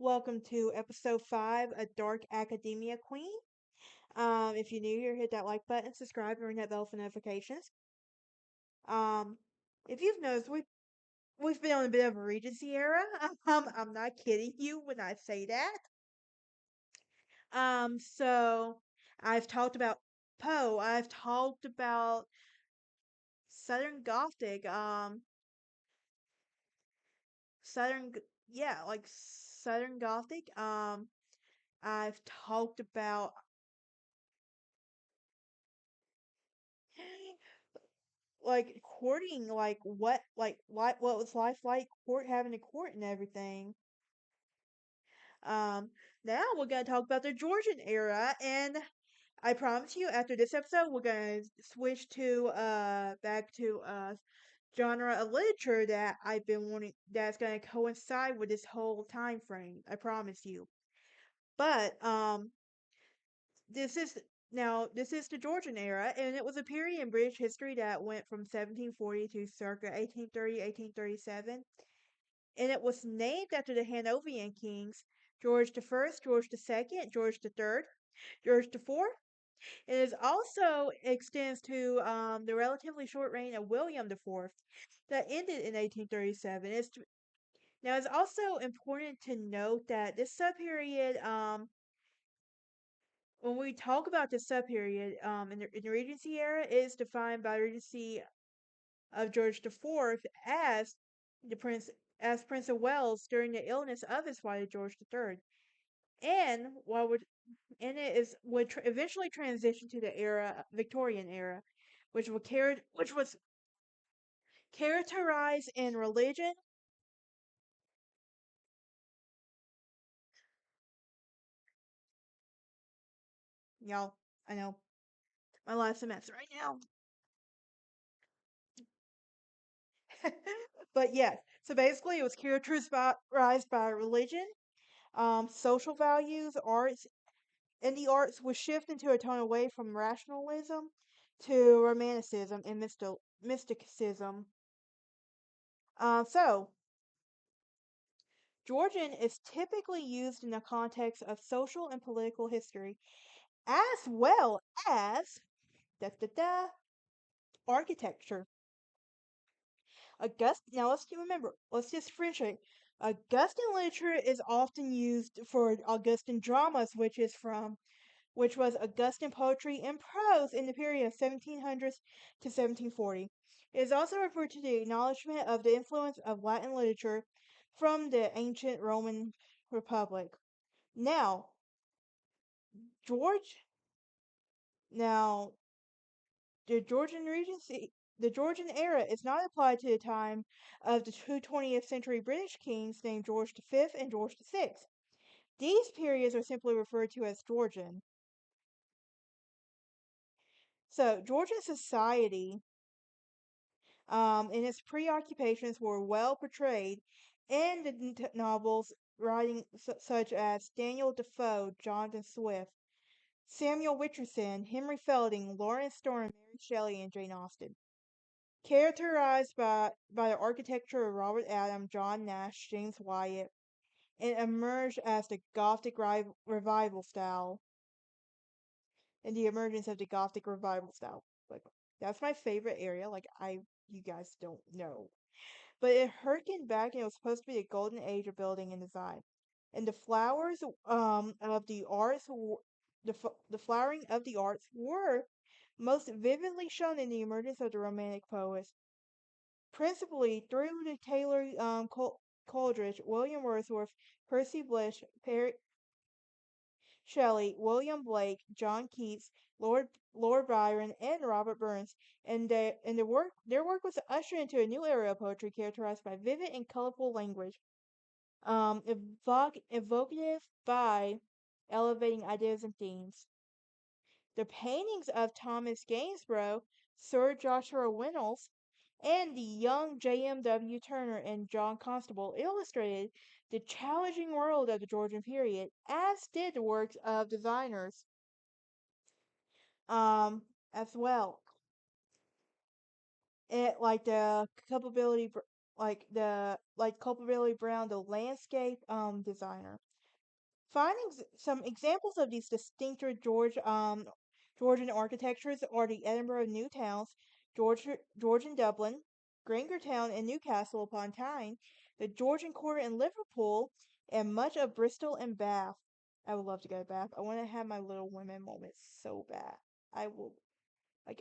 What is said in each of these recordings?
Welcome to episode 5, A Dark Academia Queen. If you're new here, hit that like button, subscribe, and ring that bell for notifications. Um, if you've noticed, we've been on a bit of a Regency era. I'm not kidding you when I say that. So I've talked about Poe. I've talked about Southern Gothic. Southern, yeah, like Southern Gothic. I've talked about like courting, like what was life like court having a court and everything. Um, Now we're gonna talk about the Georgian era, and I promise you, after this episode, we're gonna switch to back to genre of literature that I've been wanting that's gonna coincide with this whole time frame. I promise you. But this is this is the Georgian era, and it was a period in British history that went from 1740 to circa 1830, 1837, and it was named after the Hanoverian kings George the First, George the Second, George the Third, George the Fourth. It is also extends to the relatively short reign of William the Fourth that ended in 1837. Now it's also important to note that this subperiod when we talk about the subperiod in the Regency era, it is defined by Regency of George the Fourth as the Prince as Prince of Wales during the illness of his father George the Third, and what would and it is would eventually transition to the era Victorian era, which was characterized in religion. Y'all, I know my last semester right now. But yes, so basically it was characterized by religion, social values, arts, and the arts was shifting to a tone away from rationalism to romanticism and mysticism. So, Georgian is typically used in the context of social and political history, as well as da, da, da, architecture. Now let's remember, let's just differentiate. Augustan literature is often used for Augustan dramas, which was Augustan poetry and prose in the period of 1700s to 1740. It is also referred to the acknowledgement of the influence of Latin literature from the ancient Roman Republic. Now, George, now the Georgian Regency, the Georgian era is not applied to the time of the two 20th century British kings named George V and George VI. These periods are simply referred to as Georgian. So, Georgian society and its preoccupations were well portrayed in the novels writing such as Daniel Defoe, Jonathan Swift, Samuel Richardson, Henry Fielding, Lawrence Sterne, Mary Shelley, and Jane Austen. Characterized by the architecture of Robert Adam, John Nash, James Wyatt, and emerged as the revival style and the emergence of the Gothic revival style. Like that's my favorite area. You guys don't know. But it harkened back and it was supposed to be the golden age of building and design. And the flowers of the arts, the flowering of the arts were most vividly shown in the emergence of the Romantic poets, principally through the Taylor Coleridge, William Wordsworth, Percy Bysshe, Shelley, William Blake, John Keats, Lord Byron, and Robert Burns, their work was ushered into a new era of poetry characterized by vivid and colorful language, evocative by elevating ideas and themes. The paintings of Thomas Gainsborough, Sir Joshua Reynolds, and the young J.M.W. Turner and John Constable illustrated the challenging world of the Georgian period, as did the works of designers as well. It like the capability like Culpability Brown, the landscape designer. Finding some examples of these distinctive Georgian architectures are the Edinburgh New Towns, Georgian Dublin, Grangertown and Newcastle upon Tyne, the Georgian Quarter in Liverpool, and much of Bristol and Bath. I would love to go to Bath. I want to have my Little Women moment so bad. I will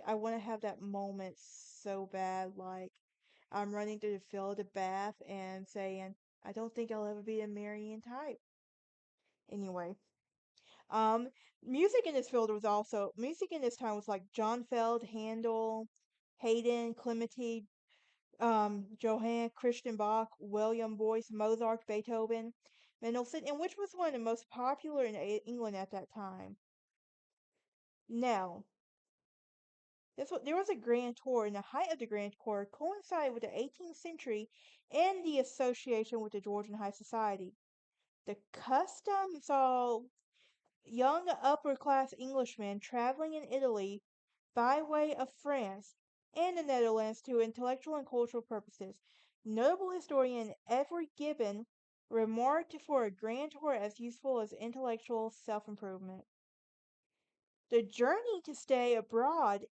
I want to have that moment so bad. Like I'm running through the field of Bath and saying, I don't think I'll ever be a Marian type. Anyway, um, music in this time was like John Feld, Handel, Haydn, Clementi, Johann Christian Bach, William Boyce, Mozart, Beethoven, Mendelssohn, and which was one of the most popular in England at that time. Now, there was a grand tour, and the height of the grand tour coincided with the 18th century and the association with the Georgian high society. The custom saw young upper class Englishmen traveling in Italy by way of France and the Netherlands to intellectual and cultural purposes. Notable historian Edward Gibbon remarked for a grand tour as useful as intellectual self improvement. The journey to stay abroad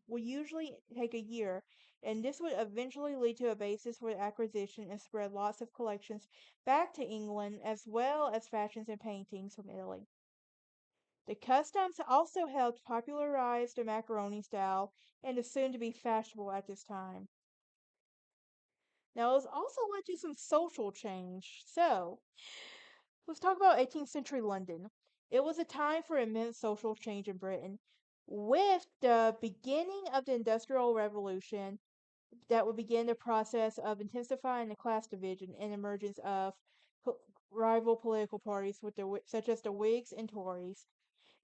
will usually take a year, and this would eventually lead to a basis for the acquisition and spread lots of collections back to England as well as fashions and paintings from Italy. The customs also helped popularize the macaroni style and is soon to be fashionable at this time. Now, it's also led to some social change. So, let's talk about 18th century London. It was a time for immense social change in Britain. With the beginning of the Industrial Revolution, that would begin the process of intensifying the class division and emergence of po- rival political parties such as the Whigs and Tories.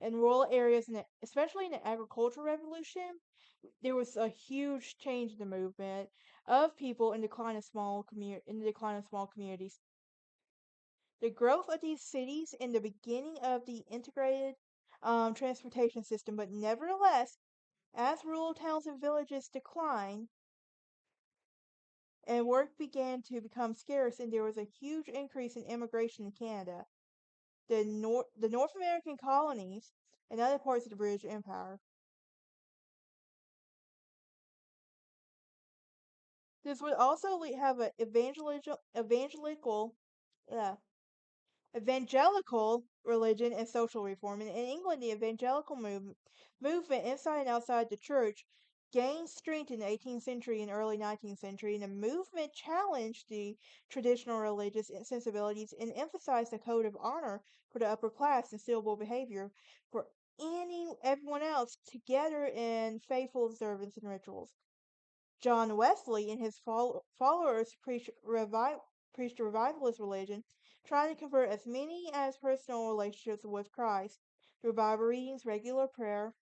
In rural areas, especially in the agricultural revolution, there was a huge change in the movement of people in the decline of small communities. The growth of these cities in the beginning of the integrated transportation system, but nevertheless, as rural towns and villages declined and work began to become scarce, and there was a huge increase in immigration in Canada, the North American colonies, and other parts of the British Empire. This would also have an uh, evangelical religion and social reform. And in England, the movement inside and outside the church gained strength in the 18th century and early 19th century, and the movement challenged the traditional religious sensibilities and emphasized a code of honor for the upper class and civil behavior for everyone else together in faithful observance and rituals. John Wesley and his followers preached a revivalist religion, trying to convert as many as personal relationships with Christ through Bible readings, regular prayer,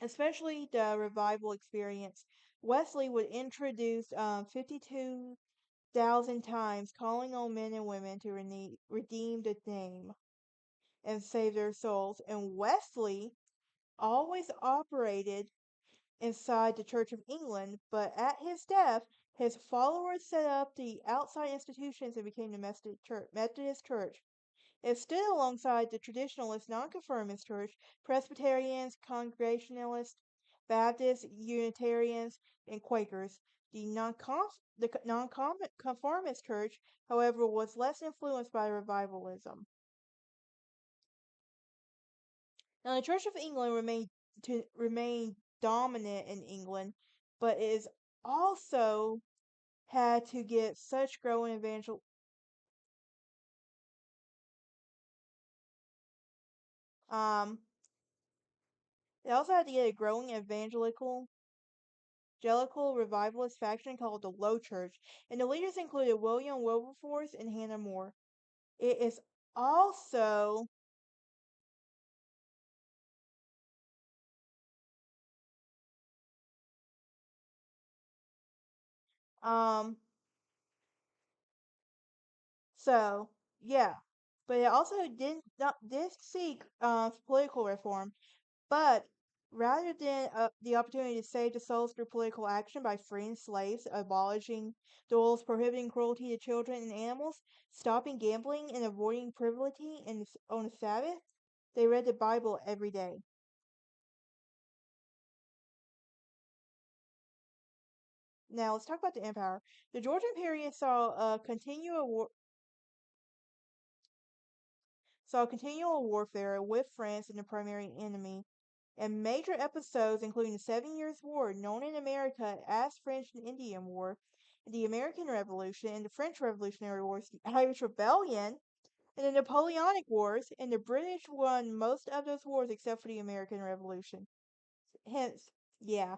especially the revival experience. Wesley would introduce 52,000 times, calling on men and women to redeem the name and save their souls. And Wesley always operated inside the Church of England, but at his death, his followers set up the outside institutions and became the Methodist Church. It stood alongside the traditionalist nonconformist church, Presbyterians, Congregationalists, Baptists, Unitarians, and Quakers. The nonconformist church, however, was less influenced by revivalism. Now, the Church of England remained dominant in England, but it is also had to get such growing um it also had to get a growing evangelical revivalist faction called the Low Church, and the leaders included William Wilberforce and Hannah More. It is also um so yeah, but it also did seek political reform, but Rather than the opportunity to save the souls through political action by freeing slaves, abolishing the laws prohibiting cruelty to children and animals, stopping gambling, and avoiding frivolity on the Sabbath, they read the Bible every day. Now let's talk about the empire. The Georgian period saw continual warfare with France and the primary enemy, and major episodes including the Seven Years' War, known in America as French and Indian War, the American Revolution and the French Revolutionary Wars, the Irish Rebellion, and the Napoleonic Wars, and the British won most of those wars except for the American Revolution. Hence, yeah.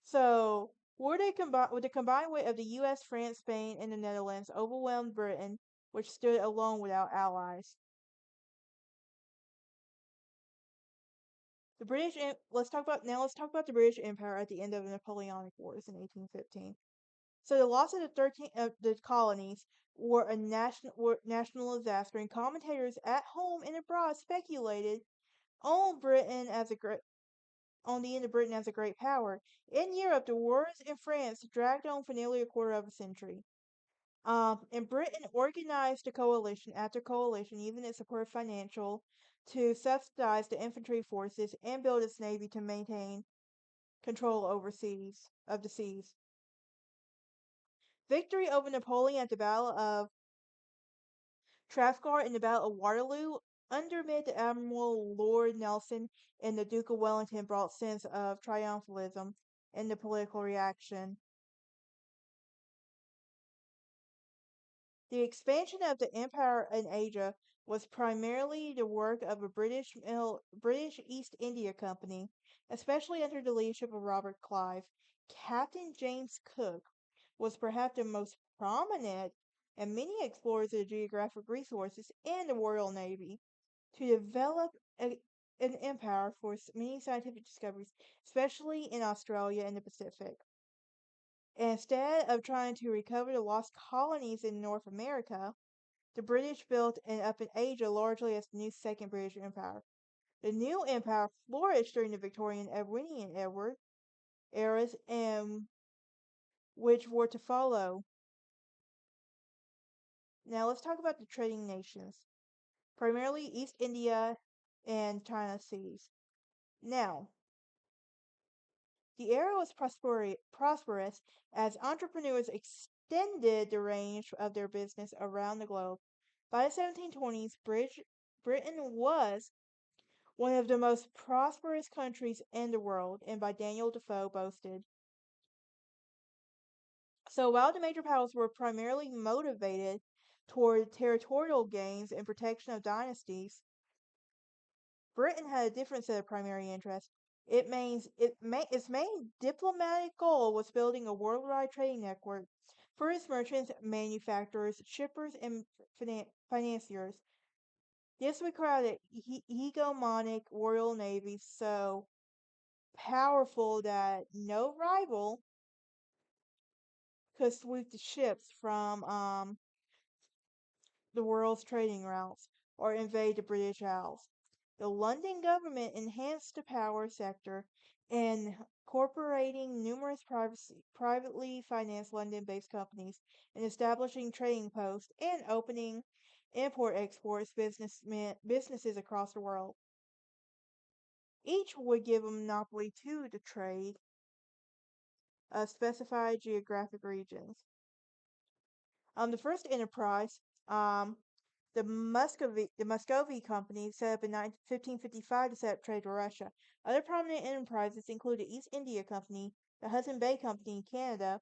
So, with the combined weight of the US, France, Spain, and the Netherlands overwhelmed Britain, which stood alone without allies. Let's talk about the British Empire at the end of the Napoleonic Wars in 1815. So the loss of the colonies were national disaster, and commentators at home and abroad speculated on Britain as a great on the end of Britain as a great power. In Europe, the wars in France dragged on for nearly a quarter of a century. And Britain organized a coalition after coalition, even its support financial, to subsidize the infantry forces and build its navy to maintain control of the seas. Victory over Napoleon at the Battle of Trafalgar and the Battle of Waterloo under mid Admiral Lord Nelson and the Duke of Wellington brought sense of triumphalism in the political reaction. The expansion of the empire in Asia was primarily the work of a British East India Company, especially under the leadership of Robert Clive. Captain James Cook was perhaps the most prominent, and many explorers of the geographic resources and the Royal Navy to develop an empire for many scientific discoveries, especially in Australia and the Pacific. Instead of trying to recover the lost colonies in North America, the British built and up in Asia largely as the new Second British Empire. The new empire flourished during the Victorian and Edwardian eras, and which were to follow. Now let's talk about the trading nations, primarily East India and China seas. Now, the era was prosperous as entrepreneurs extended the range of their business around the globe. By the 1720s, Britain was one of the most prosperous countries in the world, and by Daniel Defoe boasted. So while the major powers were primarily motivated toward territorial gains and protection of dynasties, Britain had a different set of primary interests. Its main diplomatic goal was building a worldwide trading network for its merchants, manufacturers, shippers, and financiers. This required a hegemonic royal navy so powerful that no rival could sweep the ships from the world's trading routes or invade the British Isles. The London government enhanced the power sector, incorporating numerous privately financed London based companies and establishing trading posts and opening import exports businesses across the world. Each would give a monopoly to the trade of specified geographic regions. The first enterprise, um, the Muscovy Company, set up in 1555 to set up trade with Russia. Other prominent enterprises include the East India Company, the Hudson Bay Company in Canada,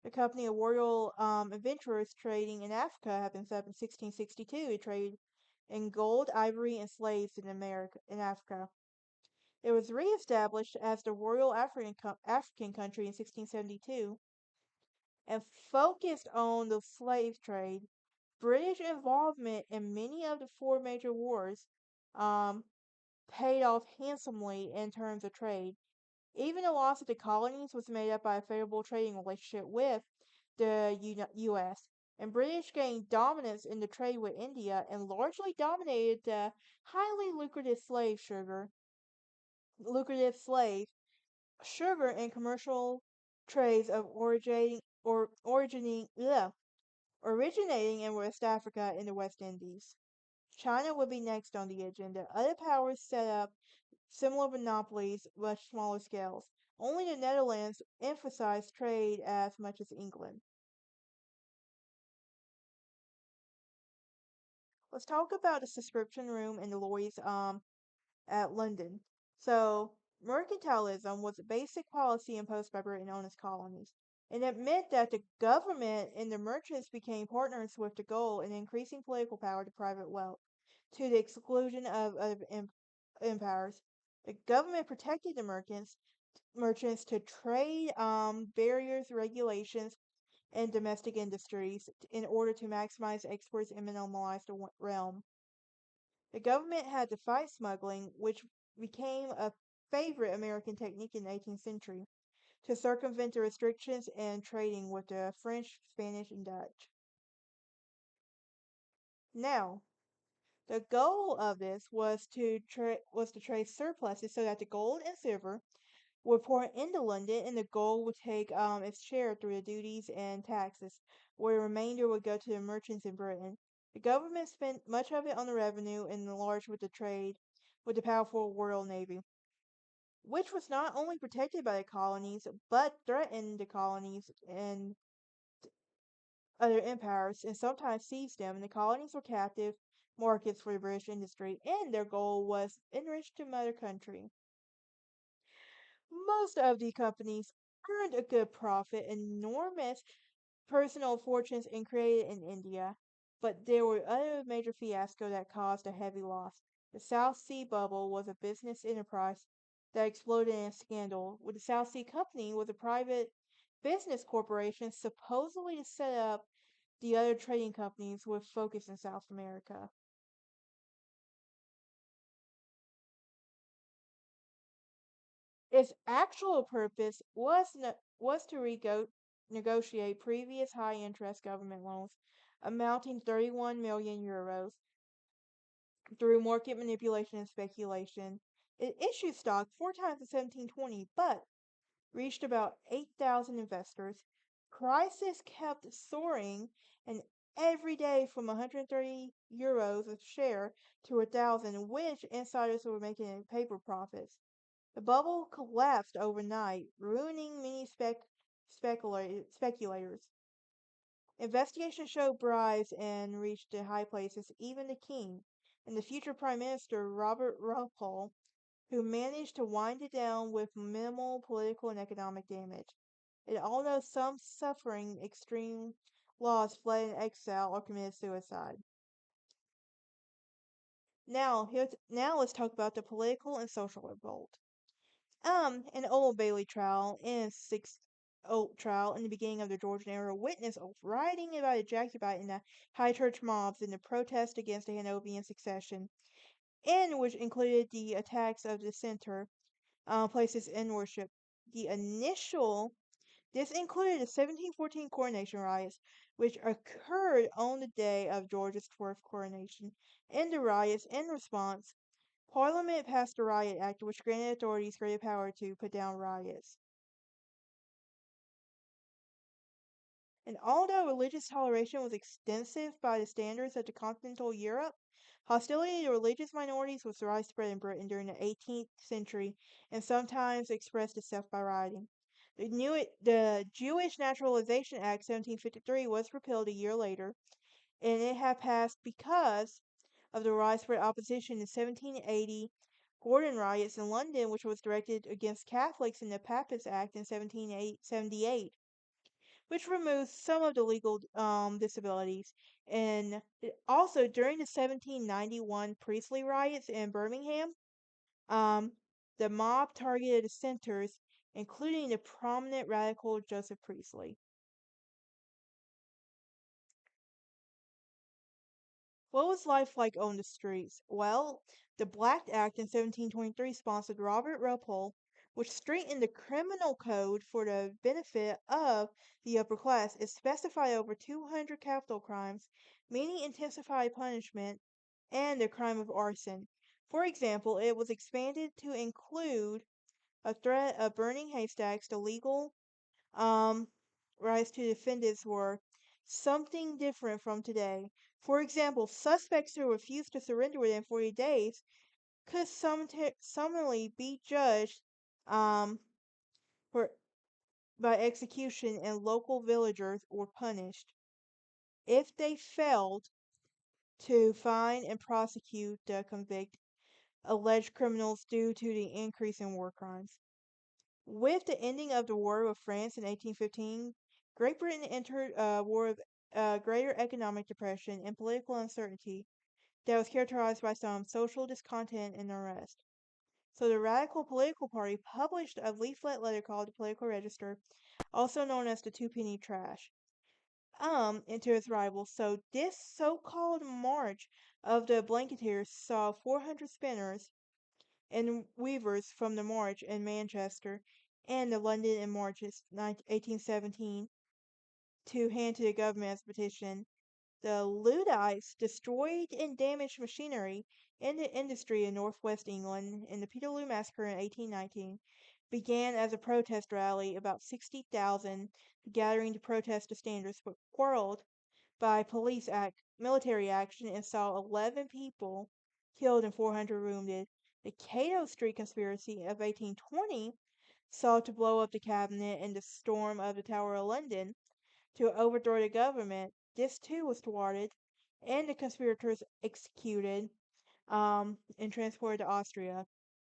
the Company of Royal Adventurers trading in Africa had been set up in 1662 to trade in gold, ivory, and slaves in Africa. It was re-established as the Royal African Country in 1672 and focused on the slave trade. British involvement in many of the four major wars um, paid off handsomely in terms of trade. Even the loss of the colonies was made up by a favorable trading relationship with the US. and British gained dominance in the trade with India and largely dominated the highly lucrative slave sugar and commercial trades of originating in West Africa and the West Indies. China would be next on the agenda. Other powers set up similar monopolies, much smaller scales. Only the Netherlands emphasized trade as much as England. Let's talk about the subscription room in the Lloyd's at London. So, mercantilism was a basic policy imposed by Britain on its colonies, and it meant that the government and the merchants became partners with the goal in increasing political power to private wealth, to the exclusion of other empires. The government protected the merchants to trade barriers, regulations, and domestic industries in order to maximize exports and minimize the realm. The government had to fight smuggling, which became a favorite American technique in the 18th century, to circumvent the restrictions and trading with the French, Spanish, and Dutch. Now, the goal of this was to trade surpluses so that the gold and silver would pour into London, and the gold would take its share through the duties and taxes, where the remainder would go to the merchants in Britain. The government spent much of it on the revenue and enlarged with the trade with the powerful Royal Navy, which was not only protected by the colonies, but threatened the colonies and other empires and sometimes seized them, and the colonies were captive markets for the British industry, and their goal was enrich the mother country. Most of the companies earned a good profit, enormous personal fortunes, and created in India, but there were other major fiascos that caused a heavy loss. The South Sea Bubble was a business enterprise that exploded in a scandal, with the South Sea Company was a private business corporation supposedly to set up the other trading companies with focus in South America. Its actual purpose was to negotiate previous high-interest government loans amounting 31 million euros through market manipulation and speculation. It issued stock four times in 1720, but reached about 8,000 investors. Prices kept soaring, and every day from 130 euros a share to 1,000, which insiders were making in paper profits. The bubble collapsed overnight, ruining many speculators. Investigations showed bribes and reached the high places, even the king, and the future Prime Minister Robert Ruppel, who managed to wind it down with minimal political and economic damage. And although some suffering extreme loss fled in exile or committed suicide. Now let's talk about the political and social revolt. An Old Bailey trial and Sixth Oak trial in the beginning of the Georgian Era witnessed a rioting by the Jacobite and the high church mobs in the protest against the Hanoverian succession, and which included the attacks of dissenter places in worship. The initial This included the 1714 coronation riots, which occurred on the day of George's 12th coronation. In the riots, in response, Parliament passed the Riot Act, which granted authorities greater power to put down riots. And although religious toleration was extensive by the standards of the continental Europe, hostility to religious minorities was widespread in Britain during the 18th century and sometimes expressed itself by rioting. The Jewish Naturalization Act 1753 was repealed a year later, and it had passed because of the widespread opposition in 1780 Gordon riots in London, which was directed against Catholics, in the Papist Act in 1778, which removed some of the legal disabilities. And also during the 1791 Priestley riots in Birmingham, um, the mob targeted dissenters, including the prominent radical Joseph Priestley. What was life like on the streets? Well, the Black Act in 1723 sponsored Robert Ruppel, which strengthened the criminal code for the benefit of the upper class. It specified over 200 capital crimes, meaning intensified punishment, and the crime of arson. For example, it was expanded to include a threat of burning haystacks. The legal um, rights to defendants were something different from today. For example, suspects who refused to surrender within 40 days could summarily be judged um, for, by execution, and local villagers were punished if they failed to find and prosecute the convict alleged criminals due to the increase in war crimes. With the ending of the War with France in 1815, Great Britain entered a war of greater economic depression and political uncertainty that was characterized by some social discontent and unrest. So the Radical Political Party published a leaflet letter called the Political Register, also known as the Twopenny Trash, into its rivals. So this so-called March of the Blanketeers saw 400 spinners and weavers from the March in Manchester and the London in March 1817 to hand to the government as a petition. The Luddites destroyed and damaged machinery in the industry in northwest England, and the Peterloo Massacre in 1819 began as a protest rally. About 60,000 gathering to protest the standards, but quarreled by military action, and saw 11 people killed and 400 wounded. The Cato Street Conspiracy of 1820 sought to blow up the cabinet in the storm of the Tower of London to overthrow the government. This too was thwarted, and the conspirators executed and transported to Austria.